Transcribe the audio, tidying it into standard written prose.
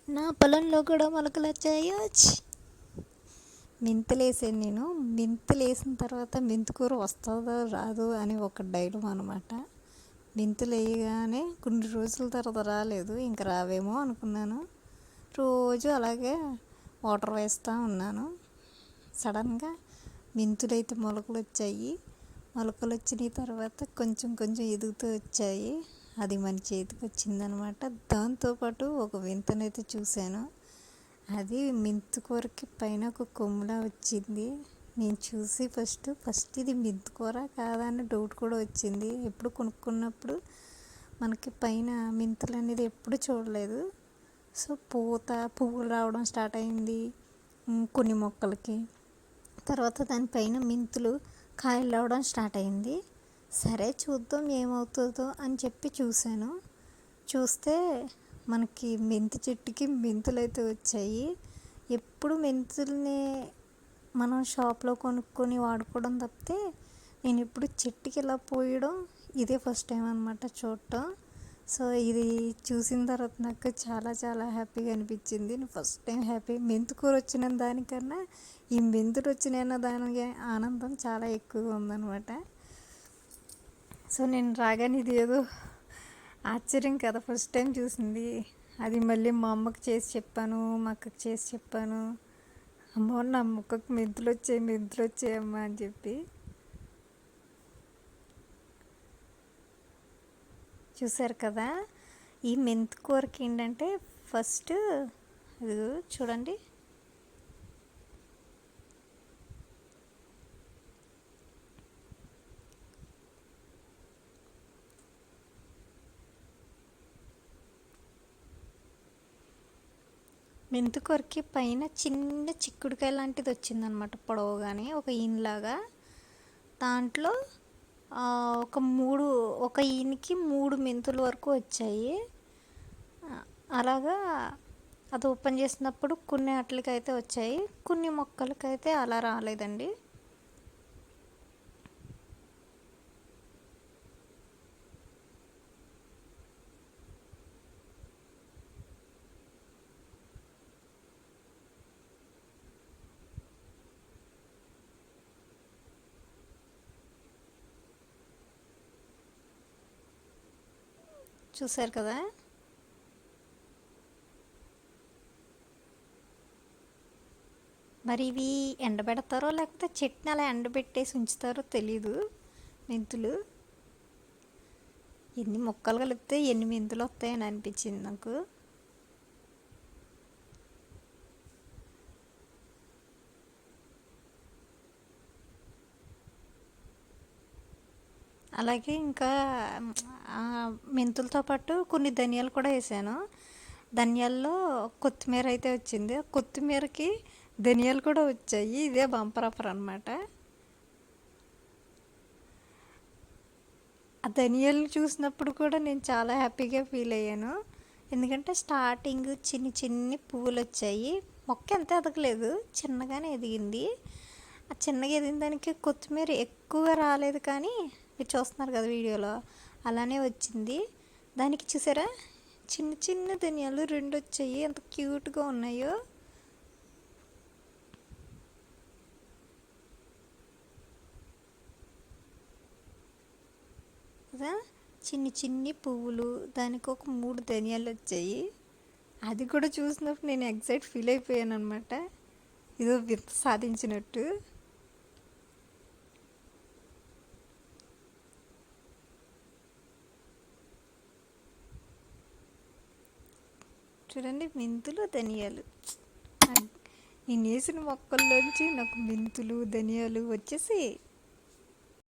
నా పొలంలో కూడా మొలకలు వచ్చాయోచ్. మెంతులు వేసాను నేను. మెంతులు వేసిన తర్వాత మెంతికూర వస్తుందో రాదో అని ఒక డైలమా అనమాట. మెంతులు వేయగానే కొన్ని రోజుల తర్వాత రాలేదు, ఇంక రావేమో అనుకున్నాను. రోజు అలాగే వాటర్ వేస్తూ ఉన్నాను. సడన్గా మెంతులు అయితే మొలకలు వచ్చాయి. మొలకలు వచ్చిన తర్వాత కొంచెం కొంచెం ఎదుగుతూ వచ్చాయి. అది మన చేతికి వచ్చిందనమాట. దాంతోపాటు ఒక వింతనైతే చూశాను. అది మెంతికూరకి పైన ఒక కొమ్ములా వచ్చింది. నేను చూసి ఫస్ట్ ఇది మెంతికూర కాదా అని డౌట్ కూడా వచ్చింది. ఎప్పుడు కొనుక్కున్నప్పుడు మనకి పైన మెంతులు అనేది ఎప్పుడు చూడలేదు. సో పువ్వులు రావడం స్టార్ట్ అయింది కొన్ని మొక్కలకి. తర్వాత దానిపైన మెంతులు కాయలు రావడం స్టార్ట్ అయింది. సరే చూద్దాం ఏమవుతుందో అని చెప్పి చూశాను. చూస్తే మనకి మెంతి చెట్టుకి మెంతులు అయితే వచ్చాయి. ఎప్పుడు మెంతుల్ని మనం షాప్లో కొనుక్కొని వాడుకోవడం తప్పితే నేను ఇప్పుడు చెట్టుకి ఇలా పోయడం ఇదే ఫస్ట్ టైం అనమాట చూడటం. సో ఇది చూసిన తర్వాత నాకు చాలా చాలా హ్యాపీగా అనిపించింది. నేను ఫస్ట్ టైం హ్యాపీ. మెంతికూర వచ్చిన దానికన్నా ఈ మెంతులు వచ్చిన దానికి ఆనందం చాలా ఎక్కువగా ఉందన్నమాట. సో నేను రాగానే ఇది ఏదో ఆశ్చర్యం కదా, ఫస్ట్ టైం చూసింది. అది మళ్ళీ మా అమ్మకి చేసి చెప్పాను, మా అక్కకి చేసి చెప్పాను. అమ్మ నా ముక్కకు మెంతులు వచ్చాయమ్మా అని చెప్పి. చూసారు కదా, ఈ మెంతి కూరకి ఏంటంటే ఫస్ట్ అది చూడండి, మెంతికూరకి పైన చిన్న చిక్కుడుకాయ లాంటిది వచ్చిందనమాట, పొడవుగానే ఒక ఈనలాగా. దాంట్లో ఒక ఈయనకి 3 మెంతుల వరకు వచ్చాయి. అలాగా అది ఓపెన్ చేసినప్పుడు కొన్ని అట్లకైతే వచ్చాయి, కొన్ని మొక్కలకైతే అలా రాలేదండి. చూసారు కదా, మరి ఇవి ఎండబెడతారో లేకపోతే చెట్టుని అలా ఎండబెట్టేసి ఉంచుతారో తెలీదు. మెంతులు ఎన్ని మొక్కలు కలిపితే ఎన్ని మెంతులు వస్తాయని అనిపించింది నాకు. అలాగే ఇంకా మెంతులతో పాటు కొన్ని ధనియాలు కూడా వేసాను. ధనియాల్లో కొత్తిమీర అయితే వచ్చింది. కొత్తిమీరకి ధనియాలు కూడా వచ్చాయి. ఇదే బంపర్ ఆఫర్ అనమాట. ఆ ధనియాలు చూసినప్పుడు కూడా నేను చాలా హ్యాపీగా ఫీల్ అయ్యాను. ఎందుకంటే స్టార్టింగ్ చిన్ని పువ్వులు వచ్చాయి. మొక్క ఎంత ఎదగలేదు, చిన్నగానే ఎదిగింది. ఆ చిన్నగా ఎదిగిన దానికి కొత్తిమీర ఎక్కువగా రాలేదు, కానీ మీరు చూస్తున్నారు కదా వీడియోలో, అలానే వచ్చింది. దానికి చూసారా, చిన్న చిన్న ధనియాలు 2 వచ్చాయి, ఎంత క్యూట్గా ఉన్నాయో. కదా, చిన్ని పువ్వులు, దానికి ఒక 3 ధనియాలు వచ్చాయి. అది కూడా చూసినప్పుడు నేను ఎగ్జైట్ ఫీల్ అయిపోయాను అనమాట, ఏదో వింత సాధించినట్టు. చూడండి, మెంతులు ధనియాలు, నేను వేసిన మొక్కల్లోంచి నాకు మెంతులు ధనియాలు వచ్చేసి